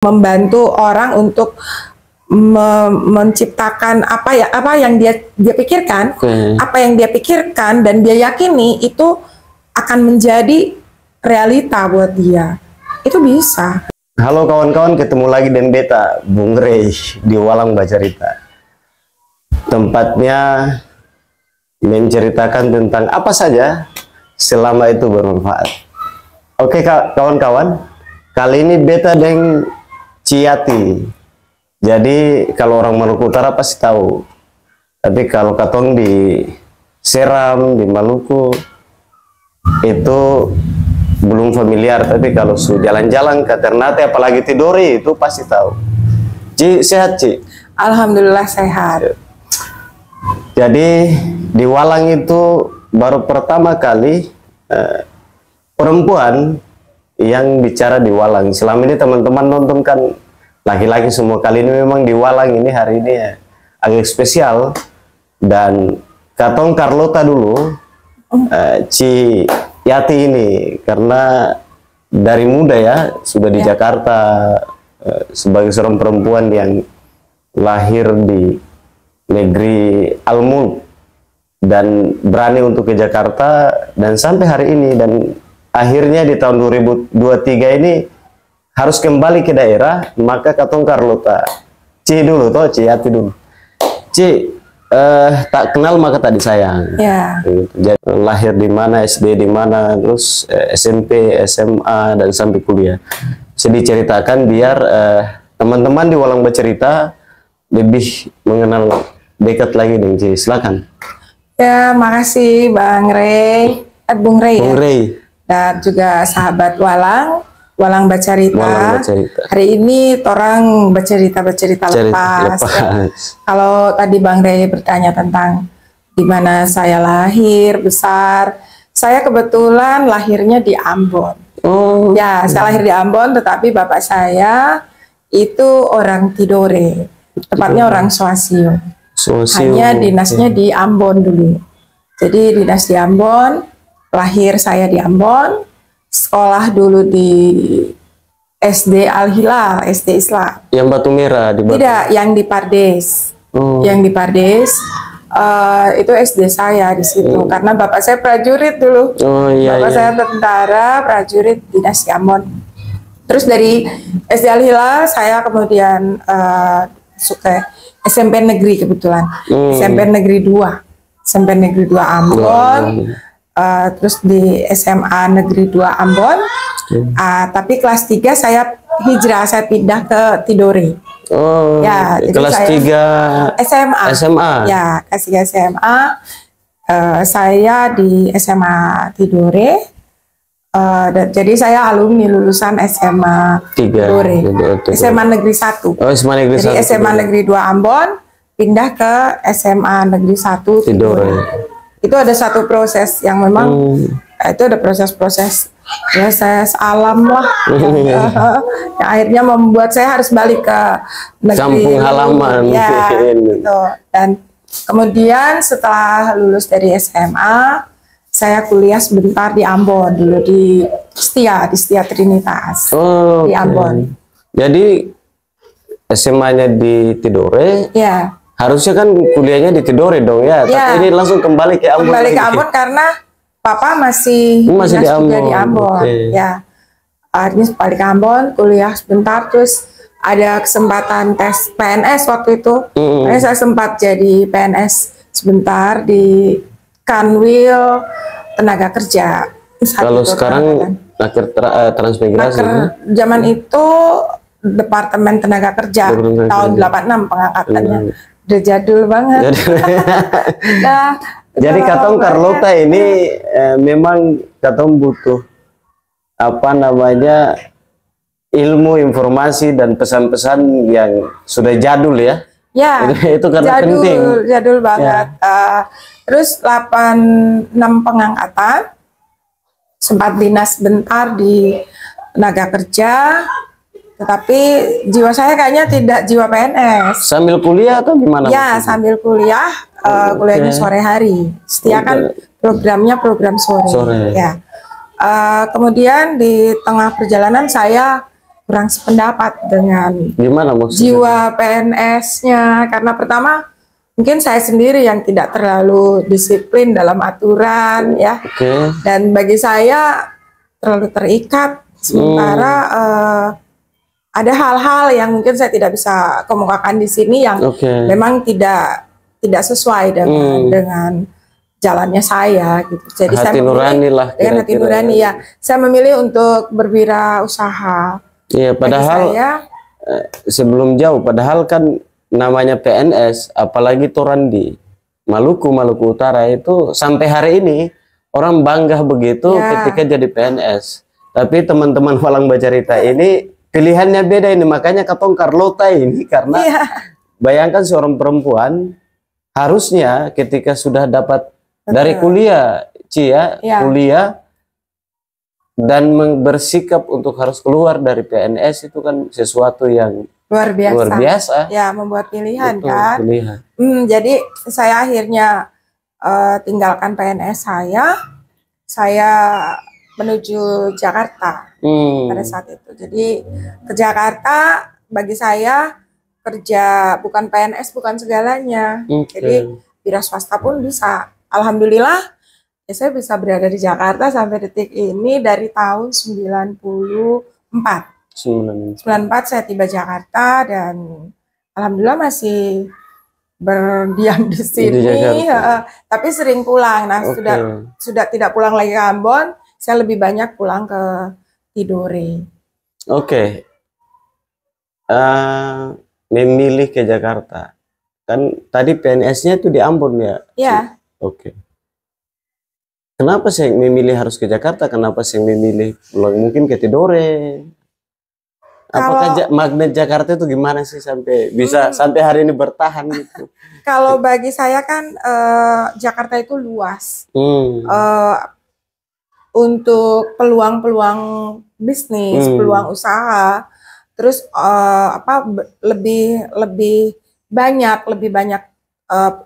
membantu orang untuk menciptakan apa yang dia pikirkan, apa yang dia pikirkan dan dia yakini itu akan menjadi realita buat dia. Itu bisa. Halo kawan-kawan, ketemu lagi dengan beta Bung Rey di Walang Bacarita. Tempatnya menceritakan tentang apa saja selama itu bermanfaat. Oke kawan-kawan, kali ini beta dengan Ciati. Jadi kalau orang Maluku Utara pasti tahu. Tapi kalau katong di Seram, di Maluku itu belum familiar. Tapi kalau su jalan-jalan ke Ternate apalagi Tidore itu pasti tahu. Ci, sehat Ci? Alhamdulillah sehat. Jadi di Walang itu baru pertama kali perempuan yang bicara di Walang. Selama ini teman-teman nonton kan laki-laki semua, kali ini memang di Walang ini hari ini ya, agak spesial. Dan katong Carlota dulu, Ci Yati ini, karena dari muda ya sudah di Jakarta, sebagai seorang perempuan yang lahir di negeri Al-Mulk dan berani untuk ke Jakarta dan sampai hari ini, dan akhirnya di tahun 2023 ini harus kembali ke daerah. Maka katong Carlota Ci dulu toh, Ci Yati dulu. Ci, tak kenal maka tak disayang. Jadi lahir di mana, SD di mana, terus SMP, SMA dan sampai kuliah. Bisa diceritakan biar teman-teman di Walang Bacarita lebih mengenal dekat lagi dengan Ci. Silakan. Ya, makasih Bang Rey, Bung Rey. Bung Rey. Dan juga sahabat Walang Bacarita. Walang Bacarita. Hari ini orang bercerita lepas. Kalau tadi Bang Rey bertanya tentang di mana saya lahir, besar, saya kebetulan lahirnya di Ambon. Oh. Ya, saya lahir di Ambon, tetapi bapak saya itu orang Tidore, tepatnya orang Swasio. Hanya dinasnya di Ambon dulu. Jadi dinas di Ambon, lahir saya di Ambon, sekolah dulu di SD Al-Hilal, SD Islam. Yang Batu Merah di Batu. Tidak, yang di Pardes. Yang di Pardes itu SD saya di situ, karena bapak saya prajurit dulu. Bapak saya tentara, prajurit, dinas di Ambon. Terus dari SD Al-Hilal saya kemudian suka SMP Negeri kebetulan. SMP Negeri 2. SMP Negeri 2 Ambon. Terus di SMA Negeri 2 Ambon. Tapi kelas 3 saya hijrah, saya pindah ke Tidore. Ya, kelas 3 SMA. Ya, kelas 3 SMA. Saya di SMA Tidore. Jadi saya alumni lulusan SMA Tidore. SMA Negeri 1. SMA Negeri 1. Jadi SMA Negeri 2 Ambon pindah ke SMA Negeri 1 Tidore. Itu ada satu proses yang memang itu ada proses-proses ya, saya alam lah yang akhirnya membuat saya harus balik ke negeri kampung halaman ya, gitu. Dan kemudian setelah lulus dari SMA saya kuliah sebentar di Ambon dulu, di Setia Trinitas di Ambon. Jadi SMA-nya di Tidore. Ya. Harusnya kan kuliahnya di Tidore dong ya, tapi ini langsung kembali ke Ambon. Kembali ke Ambon karena papa masih di Ambon. Ya, akhirnya balik ke Ambon, kuliah sebentar, terus ada kesempatan tes PNS waktu itu. Saya sempat jadi PNS sebentar di Kanwil Tenaga Kerja. Kalau sekarang akhir transmigrasi. Zaman itu Departemen Tenaga Kerja tahun 86 pengangkatannya. Udah jadul banget. Jadi katong Carlota ini memang katong butuh apa namanya ilmu, informasi dan pesan-pesan yang sudah jadul ya. Ya. Itu karena penting. Jadul banget. Ya. Terus 86 pengangkatan, sempat dinas bentar di Tenaga Kerja. Tetapi jiwa saya kayaknya tidak jiwa PNS. Sambil kuliah atau gimana? Ya, sambil kuliah, kuliahnya sore hari. Setia kan programnya program sore. Ya. Kemudian di tengah perjalanan saya kurang sependapat dengan Gimana maksudnya? Jiwa PNS-nya, karena pertama mungkin saya sendiri yang tidak terlalu disiplin dalam aturan ya, dan bagi saya terlalu terikat, sementara ada hal-hal yang mungkin saya tidak bisa kemukakan di sini yang memang tidak sesuai dengan jalannya saya gitu. Jadi hati saya nurani lah, dengan hati nurani ya. Saya memilih untuk berwirausaha. Iya, padahal sebelum jauh, padahal kan namanya PNS, apalagi Toran di Maluku Utara itu sampai hari ini orang bangga begitu ketika jadi PNS. Tapi teman-teman Walang Bacarita ini pilihannya beda ini, makanya katong Carlota ini karena bayangkan seorang perempuan harusnya ketika sudah dapat dari kuliah, kuliah dan bersikap untuk harus keluar dari PNS itu kan sesuatu yang luar biasa. Ya, membuat pilihan. Betul, kan. Pilihan. Jadi saya akhirnya tinggalkan PNS saya menuju Jakarta pada saat itu. Jadi ke Jakarta bagi saya kerja bukan PNS bukan segalanya. Jadi wira swasta pun bisa. Alhamdulillah ya saya bisa berada di Jakarta sampai detik ini dari tahun 94. 94 saya tiba Jakarta dan alhamdulillah masih berdiam di sini. Tapi sering pulang. Nah, sudah tidak pulang lagi ke Ambon, saya lebih banyak pulang ke Tidore. Memilih ke Jakarta. Kan tadi PNS-nya itu di Ambon ya? Iya. Kenapa saya memilih harus ke Jakarta? Kenapa saya memilih pulang mungkin ke Tidore? Apakah magnet Jakarta itu gimana sih sampai bisa sampai hari ini bertahan gitu? Kalau bagi saya kan Jakarta itu luas. Untuk peluang-peluang bisnis, peluang usaha, terus lebih banyak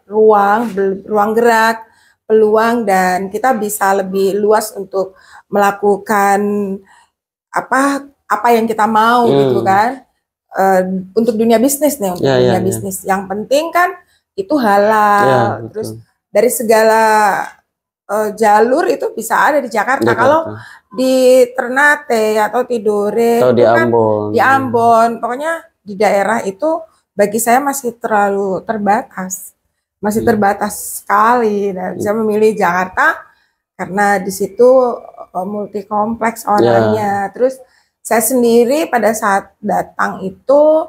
ruang gerak, peluang, dan kita bisa lebih luas untuk melakukan apa yang kita mau gitu kan. Untuk dunia bisnis nih, dunia bisnis yang penting kan itu halal. Terus dari segala jalur itu bisa ada di Jakarta. Kalau di Ternate atau Tidore atau di Ambon, pokoknya di daerah itu bagi saya masih terlalu terbatas. Masih terbatas sekali, dan saya memilih Jakarta karena di situ multi kompleks orangnya. Terus saya sendiri pada saat datang itu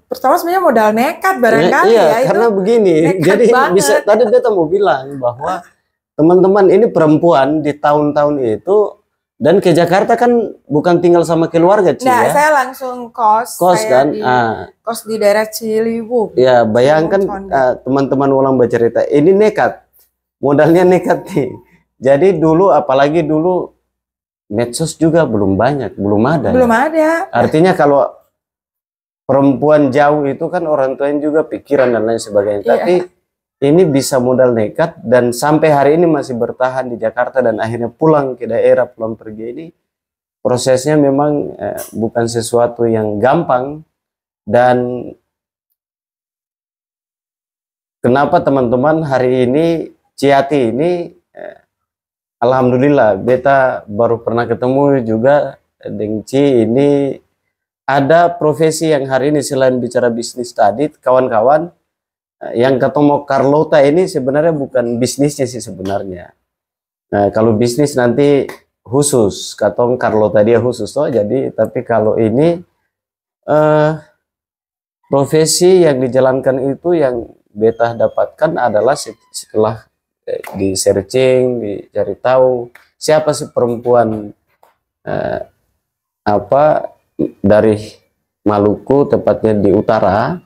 pertama sebenarnya modal nekat barangkali karena begini. Jadi bisa tadi beta mau bilang bahwa teman-teman ini perempuan di tahun-tahun itu dan ke Jakarta kan bukan tinggal sama keluarga, saya langsung kos kan? Kos di daerah Ciliwung. Ya, bayangkan teman-teman Walang Bacarita ini nekat, modalnya nekat nih. Jadi dulu, apalagi dulu medsos juga belum ada. Artinya kalau perempuan jauh itu kan orang tuanya juga pikiran dan lain sebagainya. Tapi ini bisa modal nekat dan sampai hari ini masih bertahan di Jakarta dan akhirnya pulang ke daerah, pulang pergi ini. Prosesnya memang bukan sesuatu yang gampang. Dan kenapa teman-teman hari ini Ciati ini alhamdulillah beta baru pernah ketemu juga dengan Ci ini ada profesi yang hari ini selain bicara bisnis tadi kawan-kawan yang ketemu Carlota ini sebenarnya bukan bisnisnya sih sebenarnya. Nah, kalau bisnis nanti khusus katong Carlota dia khusus toh, jadi tapi kalau ini profesi yang dijalankan itu yang beta dapatkan adalah setelah di searching, dicari tahu siapa sih perempuan dari Maluku, tepatnya di utara,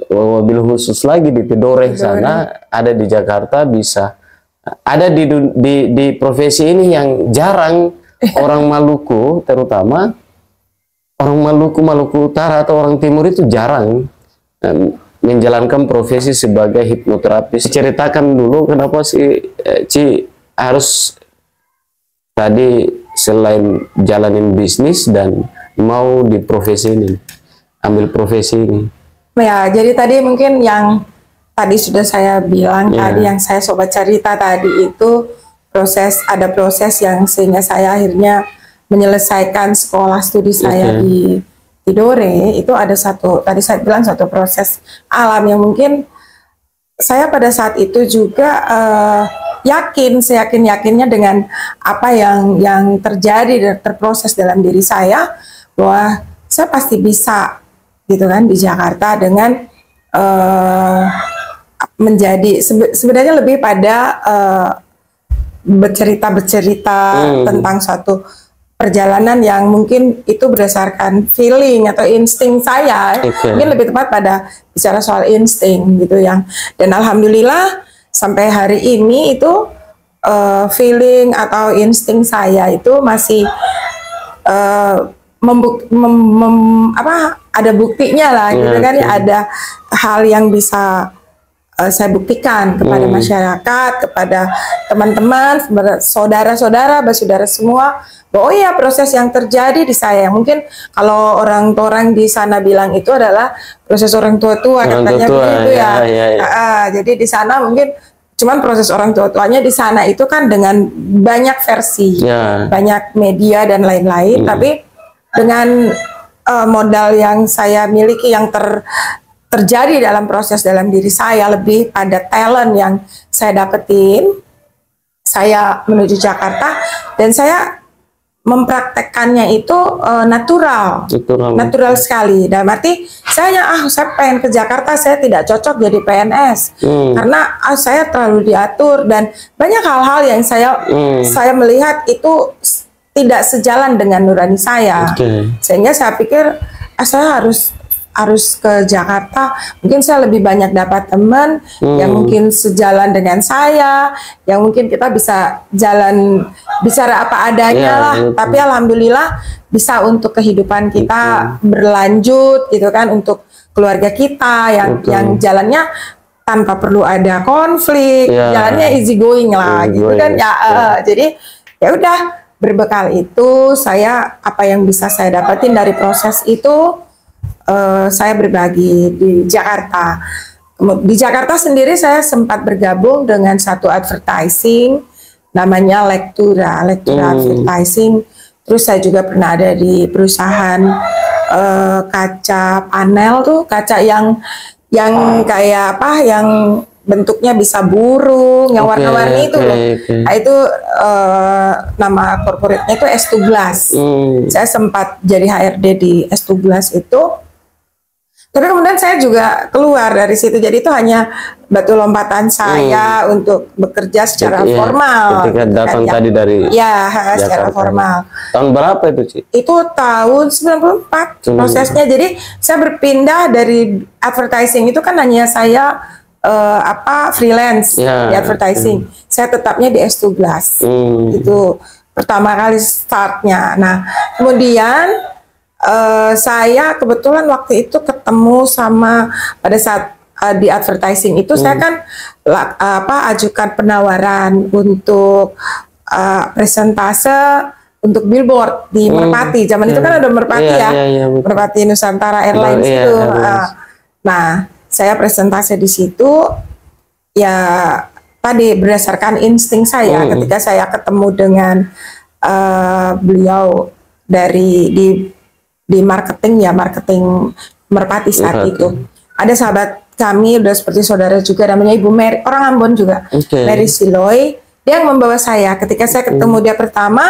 mobil khusus lagi di Tidore sana, ada di Jakarta, bisa ada di profesi ini yang jarang orang Maluku, terutama orang Maluku Utara atau orang Timur itu jarang menjalankan profesi sebagai hipnoterapis. Ceritakan dulu kenapa sih Ci harus tadi selain jalanin bisnis dan mau di profesi ini, ambil profesi ini? Ya, jadi tadi mungkin yang tadi sudah saya bilang tadi, yang saya sobat cerita tadi itu ada proses yang sehingga saya akhirnya menyelesaikan sekolah studi saya di Tidore. Itu ada tadi saya bilang satu proses alam yang mungkin saya pada saat itu juga yakinnya dengan apa yang terjadi dan terproses dalam diri saya, bahwa saya pasti bisa gitu kan di Jakarta dengan menjadi sebenarnya lebih pada bercerita tentang suatu perjalanan yang mungkin itu berdasarkan feeling atau insting saya. Mungkin lebih tepat pada bicara soal insting gitu dan alhamdulillah sampai hari ini itu feeling atau insting saya itu masih ada buktinya lah gitu kan. Ada hal yang bisa saya buktikan kepada masyarakat, kepada teman-teman, saudara-saudara, saudara semua, bahwa iya proses yang terjadi di saya. Mungkin kalau orang di sana bilang itu adalah proses orang tua katanya begitu ya. Jadi di sana mungkin cuman proses orang tuanya di sana itu kan dengan banyak versi, banyak media dan lain-lain, tapi dengan modal yang saya miliki yang terjadi dalam proses dalam diri saya, lebih pada talent yang saya dapetin, saya menuju Jakarta dan saya mempraktekkannya itu natural sekali. Dalam arti saya pengen ke Jakarta, saya tidak cocok jadi PNS karena saya terlalu diatur dan banyak hal-hal yang saya melihat itu tidak sejalan dengan nurani saya. Sehingga saya pikir saya harus ke Jakarta, mungkin saya lebih banyak dapat teman yang mungkin sejalan dengan saya, yang mungkin kita bisa jalan bicara apa adanya lah, tapi alhamdulillah bisa untuk kehidupan kita berlanjut gitu kan, untuk keluarga kita yang jalannya tanpa perlu ada konflik, jalannya easy going lah gitu kan jadi ya udah, berbekal itu apa yang bisa saya dapatin dari proses itu, saya berbagi di Jakarta. Di Jakarta sendiri saya sempat bergabung dengan satu advertising namanya Lektura Advertising. Terus saya juga pernah ada di perusahaan kaca panel tuh, kaca yang kayak apa, yang bentuknya bisa burung, yang warna-warni itu loh. Nah, itu nama corporate-nya itu S2 Glass. Saya sempat jadi HRD di S2 Glass itu. Tapi kemudian saya juga keluar dari situ. Jadi itu hanya batu lompatan saya untuk bekerja secara formal. Ketika datang tadi dari secara formal. Tahun berapa itu, Ci? Itu tahun 94 prosesnya. Jadi saya berpindah dari advertising itu kan hanya saya freelance di advertising. Saya tetapnya di S2 Glass. Itu pertama kali startnya. Nah, kemudian saya kebetulan waktu itu ketemu sama, pada saat di advertising itu saya kan ajukan penawaran untuk presentase untuk billboard di Merpati. Zaman itu kan ada Merpati Merpati Nusantara Airlines itu. Nah, saya presentase di situ ya tadi berdasarkan insting saya ketika saya ketemu dengan beliau di marketing Merpati saat itu. Ada sahabat kami udah seperti saudara juga, namanya Ibu Mary, orang Ambon juga, Mary Siloy. Dia yang membawa saya. Ketika saya ketemu dia pertama,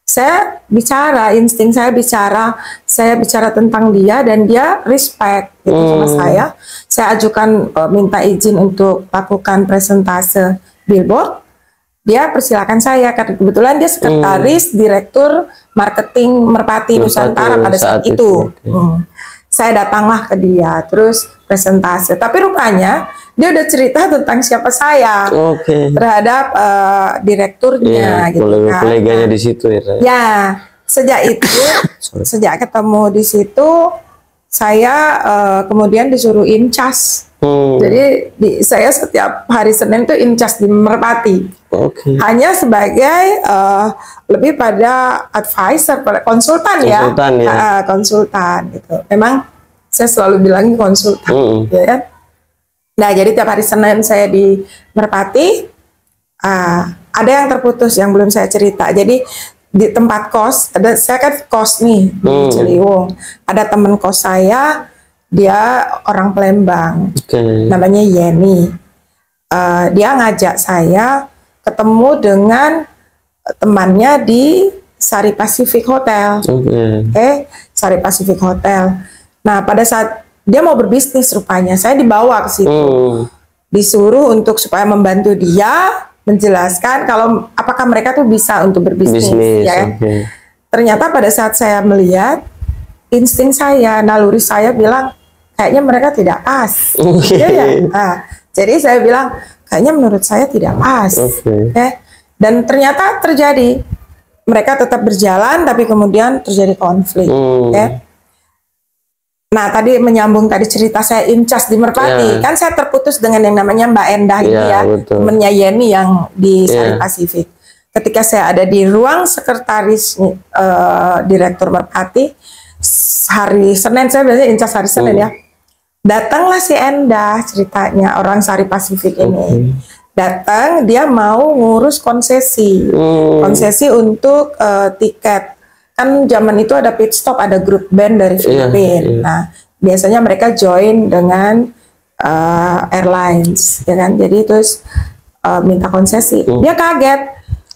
saya bicara, insting saya bicara tentang dia dan dia respect gitu sama saya. Saya ajukan minta izin untuk lakukan presentase billboard. Dia persilakan saya karena kebetulan dia sekretaris direktur marketing Merpati Nusantara pada saat itu. Saya datanglah ke dia, terus presentase. Tapi rupanya dia udah cerita tentang siapa saya terhadap direkturnya, gitu kan. Koleganya di situ ya. Sejak itu, sejak ketemu di situ, saya kemudian disuruh incas. Jadi saya setiap hari Senin tuh incas di Merpati. Hanya sebagai lebih pada advisor, pada konsultan ya. Konsultan gitu. Memang saya selalu bilang konsultan, ya kan? Nah, jadi tiap hari Senin saya di Merpati. Ada yang terputus yang belum saya cerita. Jadi di tempat kos, saya kan kos nih di Ciliwung. Ada teman kos saya. Dia orang Palembang, namanya Yeni. Dia ngajak saya ketemu dengan temannya di Sari Pacific Hotel. Sari Pacific Hotel. Nah, pada saat dia mau berbisnis rupanya, saya dibawa ke situ. Disuruh untuk supaya membantu dia menjelaskan kalau apakah mereka tuh bisa untuk berbisnis. Ya. Ternyata pada saat saya melihat, insting saya, naluri saya bilang, kayaknya mereka tidak pas. Nah, jadi saya bilang, kayaknya menurut saya tidak pas. Dan ternyata terjadi. Mereka tetap berjalan, tapi kemudian terjadi konflik. Nah, tadi menyambung tadi cerita saya incas di Merpati. Kan saya terputus dengan yang namanya Mbak Endah ini ya. Temennya Yeni yang di Sari Pasifik. Ketika saya ada di ruang sekretaris Direktur Merpati, hari Senin, saya biasanya incas hari Senin ya. Datanglah si Endah, ceritanya orang Sari Pasifik ini. Datang, dia mau ngurus konsesi. Konsesi untuk tiket. Kan zaman itu ada pit stop, ada grup band dari Filipina. Nah, biasanya mereka join dengan airlines, ya kan? Jadi terus minta konsesi. Dia kaget.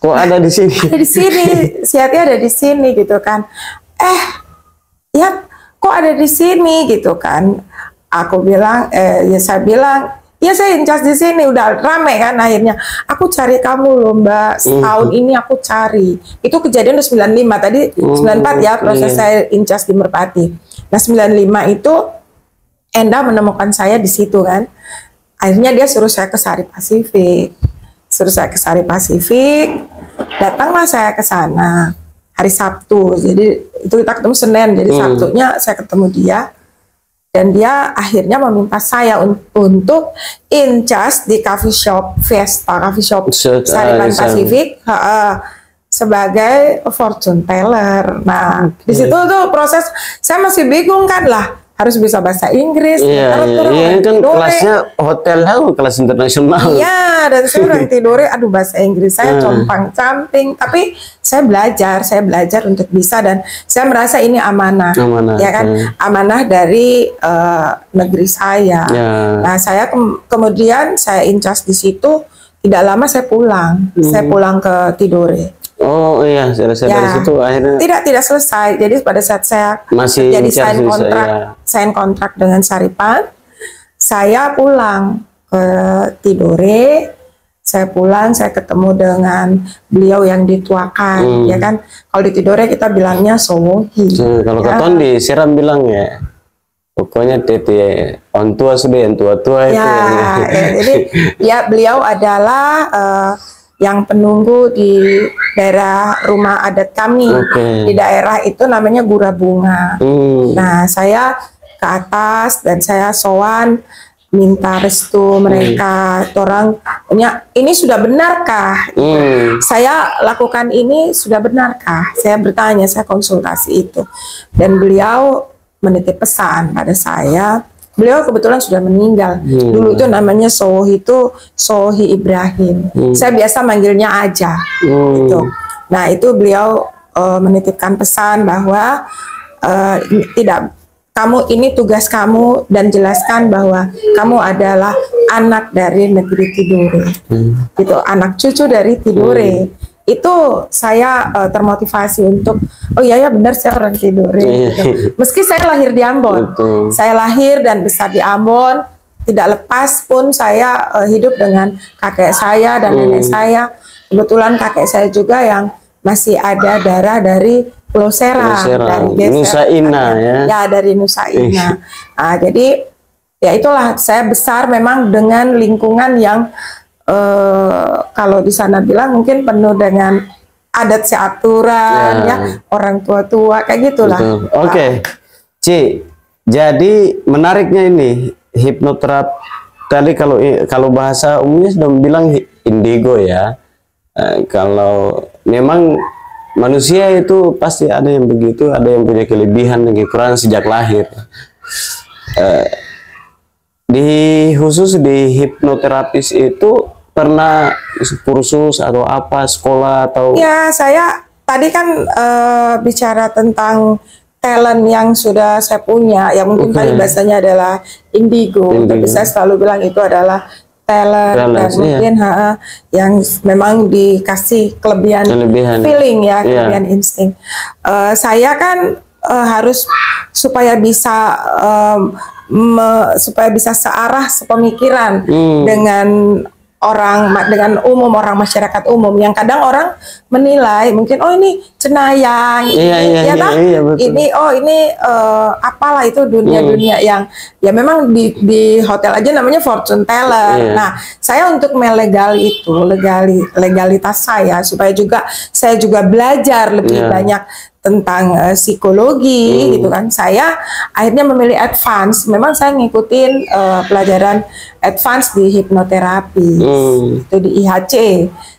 Kok ada di sini? Ada di sini. Si Hati ada di sini gitu kan. Ya, kok ada di sini gitu kan? Aku bilang, ya saya bilang, ya saya incas di sini, udah rame kan akhirnya. Aku cari kamu loh Mbak, setahun ini aku cari. Itu kejadian udah 95, tadi 94 ya proses saya incas di Merpati. Nah 95 itu Endah menemukan saya di situ kan. Akhirnya dia suruh saya ke Sari Pasifik. Datanglah saya ke sana hari Sabtu. Jadi itu kita ketemu Senin, jadi Sabtunya saya ketemu dia. Dan dia akhirnya meminta saya untuk incas di coffee shop Fiesta, coffee shop Sari Pasifik sebagai fortune teller. Nah, di situ tuh proses saya masih bingung kan lah, harus bisa bahasa Inggris. Iya kan kelasnya hotel kelas internasional. Iya, dan saya udah tidur, aduh bahasa Inggris saya compang-camping, tapi saya belajar untuk bisa, dan saya merasa ini amanah ya kan, amanah dari negeri saya. Nah, saya kemudian saya incas di situ, tidak lama saya pulang ke Tidore. Oh iya, dari situ akhirnya tidak selesai. Jadi pada saat saya masih jadi sign kontrak dengan Saripan, saya pulang ke Tidore. Saya pulang, saya ketemu dengan beliau yang dituakan, ya kan. Kalau di Tidore kita bilangnya Sowohi. Kalau katon di Siram bilang ya, pokoknya tete on tua sudah, yang tua-tua itu. Jadi ya beliau adalah yang penunggu di daerah rumah adat kami. Di daerah itu namanya Gura Bunga. Nah, saya ke atas dan saya sowan minta restu mereka. Orang punya, ini sudah benarkah? Saya lakukan ini sudah benarkah? Saya bertanya, saya konsultasi itu. Dan beliau menitip pesan pada saya. Beliau kebetulan sudah meninggal. Dulu itu namanya Sowohi itu Sowohi Ibrahim. Saya biasa manggilnya Aja. Gitu. Nah, itu beliau menitipkan pesan bahwa ini tugas kamu, dan jelaskan bahwa kamu adalah anak dari negeri Tidore. Gitu, anak cucu dari Tidore. Itu saya termotivasi untuk, oh iya ya benar, saya orang Tidore. Gitu. Meski saya lahir di Ambon, saya lahir dan besar di Ambon, tidak lepas pun saya hidup dengan kakek saya dan nenek saya. Kebetulan kakek saya juga yang masih ada darah dari Pulau Serang, dari Nusa Ina ya dari Nusa Ina. Nah, jadi ya itulah, saya besar memang dengan lingkungan yang kalau di sana bilang mungkin penuh dengan adat seaturan, ya orang tua-tua kayak gitulah. Oke, Ci, Jadi menariknya ini hipnoterapi tadi kalau bahasa umumnya sudah bilang indigo ya. Kalau memang manusia itu pasti ada yang begitu, ada yang punya kelebihan dan kekurangan sejak lahir. Khusus di hipnoterapis itu pernah kursus atau apa, sekolah atau? Ya, saya tadi kan bicara tentang talent yang sudah saya punya, yang mungkin tadi bahasanya adalah indigo, tapi saya selalu bilang itu adalah talent dan mungkin yang memang dikasih kelebihan feeling ya, kelebihan insting. Saya kan harus supaya bisa searah sepemikiran dengan dengan orang masyarakat umum yang kadang orang menilai mungkin oh ini cenayang ini apalah itu dunia yang ya memang di hotel aja namanya fortune teller. Nah, saya untuk melegal itu legalitas saya supaya saya juga belajar lebih banyak tentang psikologi gitu kan. Saya akhirnya memilih advance. Memang saya ngikutin pelajaran advance di hipnoterapi. Itu di IHC.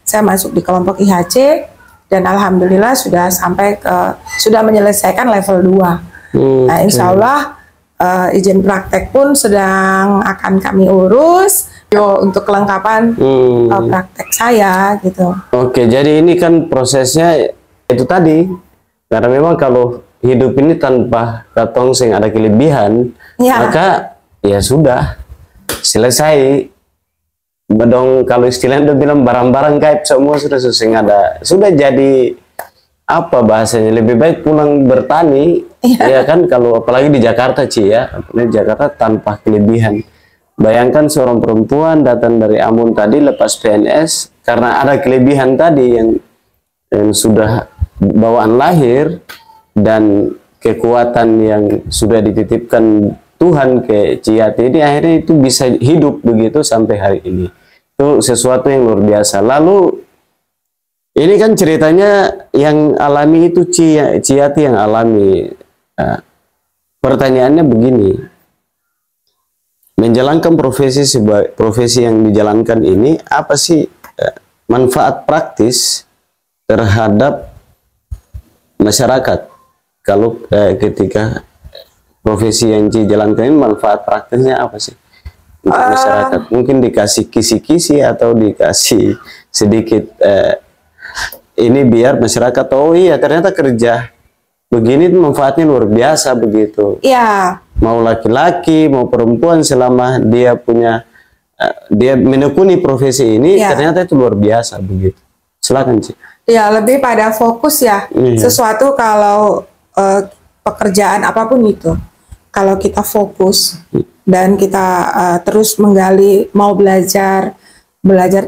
Saya masuk di kelompok IHC dan alhamdulillah sudah sudah menyelesaikan level 2. Nah, insya Allah izin praktek pun sedang akan kami urus untuk kelengkapan praktek saya gitu. Oke, jadi ini kan prosesnya itu tadi. Karena memang kalau hidup ini tanpa katong sing ada kelebihan, maka ya sudah selesai. Bedong kalau istilahnya udah bilang barang-barang gaib semua sudah jadi apa bahasanya, lebih baik pulang bertani ya kan, kalau apalagi di Jakarta Jakarta tanpa kelebihan. Bayangkan seorang perempuan datang dari Ambon tadi lepas PNS karena ada kelebihan tadi yang sudah bawaan lahir dan kekuatan yang sudah dititipkan Tuhan ke Ciati ini, akhirnya itu bisa hidup begitu sampai hari ini. Itu sesuatu yang luar biasa. Lalu ini kan ceritanya yang alami itu Ciati yang alami. Pertanyaannya begini, menjalankan profesi yang dijalankan ini apa sih manfaat praktis terhadap masyarakat? Kalau ketika profesi yang dijalankan ini manfaat praktisnya apa sih untuk masyarakat? Mungkin dikasih kisi-kisi atau dikasih sedikit ini biar masyarakat oh iya ternyata kerja begini manfaatnya luar biasa begitu. Iya. Mau laki-laki mau perempuan selama dia punya dia menekuni profesi ini ternyata itu luar biasa begitu. Silakan sih. Ya, lebih pada fokus ya. Sesuatu kalau pekerjaan apapun itu, kalau kita fokus dan kita terus menggali, mau belajar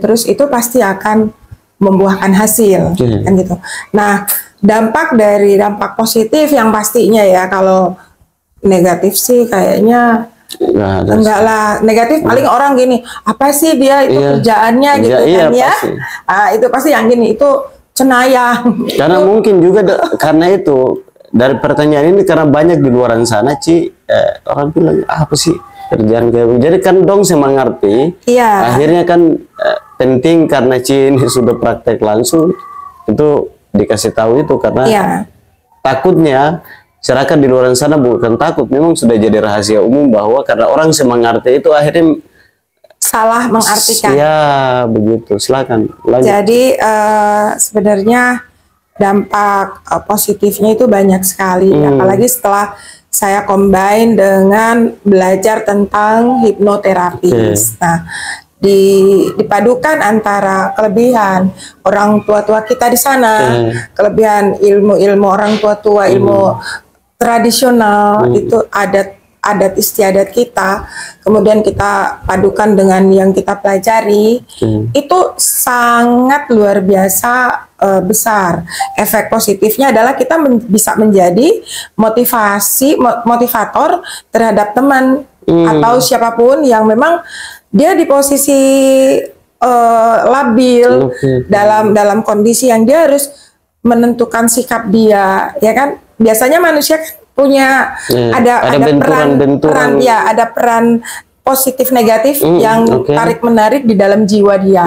terus, itu pasti akan membuahkan hasil, kan gitu. Nah, dampak positif yang pastinya ya, kalau negatif sih kayaknya enggak lah. Negatif paling orang gini, apa sih dia itu kerjaannya gitu kan ya. Itu pasti yang gini itu cenayang. Karena mungkin juga karena itu dari pertanyaan ini karena banyak di luar sana orang bilang apa sih kerjaan kayak jadi kan dong saya mengerti. Akhirnya kan penting karena ini sudah praktek langsung itu dikasih tahu itu karena takutnya masyarakat di luar sana bukan takut, memang sudah jadi rahasia umum bahwa karena orang semengerti itu akhirnya salah mengartikan. Ya begitu, silakan lanjut. Jadi sebenarnya dampak positifnya itu banyak sekali, apalagi setelah saya combine dengan belajar tentang hipnoterapis. Nah, dipadukan antara kelebihan orang tua-tua kita di sana, kelebihan ilmu-ilmu orang tua-tua, ilmu tradisional, itu adat istiadat kita, kemudian kita padukan dengan yang kita pelajari, itu sangat luar biasa besar. Efek positifnya adalah kita bisa menjadi motivator terhadap teman atau siapapun yang memang dia di posisi labil, dalam kondisi yang dia harus menentukan sikap dia, ya kan? Biasanya manusia punya ada peran ya, ada peran positif negatif yang tarik menarik di dalam jiwa dia.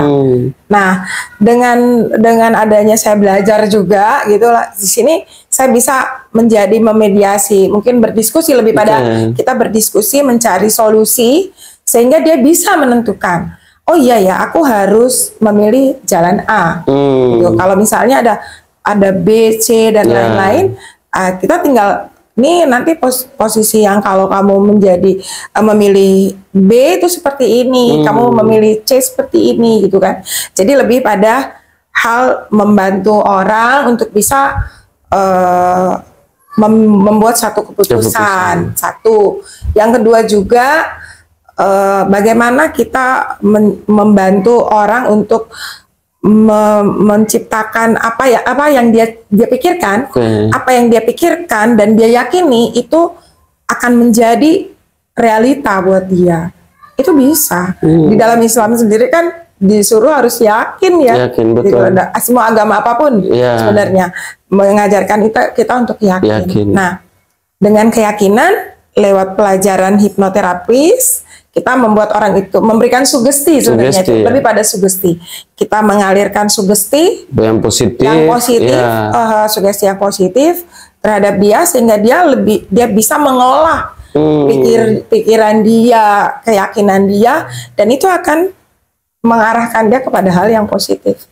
Nah, dengan adanya saya belajar juga gitu lah di sini, saya bisa menjadi memediasi, mungkin berdiskusi lebih pada kita berdiskusi mencari solusi sehingga dia bisa menentukan, oh iya ya, aku harus memilih jalan A. Gitu. Kalau misalnya ada B, C dan lain-lain, kita tinggal ini nanti posisi yang kalau kamu menjadi memilih B itu seperti ini, kamu memilih C seperti ini gitu kan. Jadi lebih pada hal membantu orang untuk bisa membuat satu keputusan. Satu. Yang kedua juga bagaimana kita membantu orang untuk menciptakan apa yang dia pikirkan, apa yang dia pikirkan dan dia yakini itu akan menjadi realita buat dia. Itu bisa. Di dalam Islam sendiri kan disuruh harus yakin ya. Yakin, betul. Gitu. Semua agama apapun sebenarnya mengajarkan kita untuk yakin. Nah, dengan keyakinan lewat pelajaran hipnoterapis kita membuat orang itu memberikan sugesti sebenarnya, lebih pada sugesti. Kita mengalirkan sugesti yang positif, sugesti yang positif terhadap dia sehingga dia bisa mengolah pikiran dia, keyakinan dia, dan itu akan mengarahkan dia kepada hal yang positif.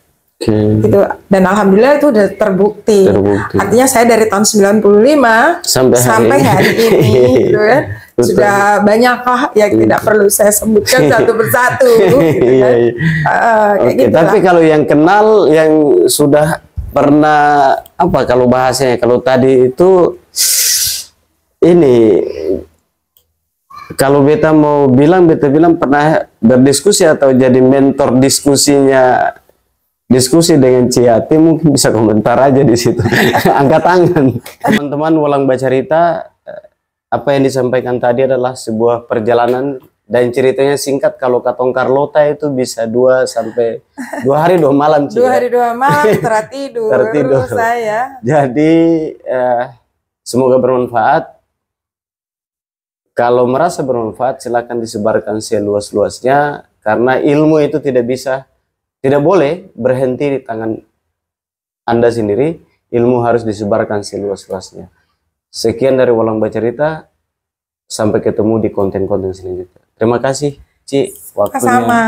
Gitu. Dan alhamdulillah itu udah terbukti. Artinya saya dari tahun 95 sampai hari ini gitu kan. Sudah banyak yang tidak perlu saya sebutkan satu persatu gitu kan. Gitu tapi kalau yang kenal, yang sudah pernah kalau bahasanya, kalau tadi itu ini, kalau beta bilang pernah berdiskusi atau jadi mentor diskusi dengan Ciati, mungkin bisa komentar aja di situ. Angkat tangan. Teman-teman Walang Bacarita, apa yang disampaikan tadi adalah sebuah perjalanan dan ceritanya singkat. Kalau Katong Carlota itu bisa 2 hari 2 malam. 2 hari 2 malam tertidur saya. Jadi semoga bermanfaat. Kalau merasa bermanfaat, silakan disebarkan seluas-luasnya, karena ilmu itu tidak boleh berhenti di tangan Anda sendiri. Ilmu harus disebarkan seluas-luasnya. Sekian dari Walang Bacarita. Sampai ketemu di konten-konten selanjutnya. Terima kasih, Ci, waktunya. Sama.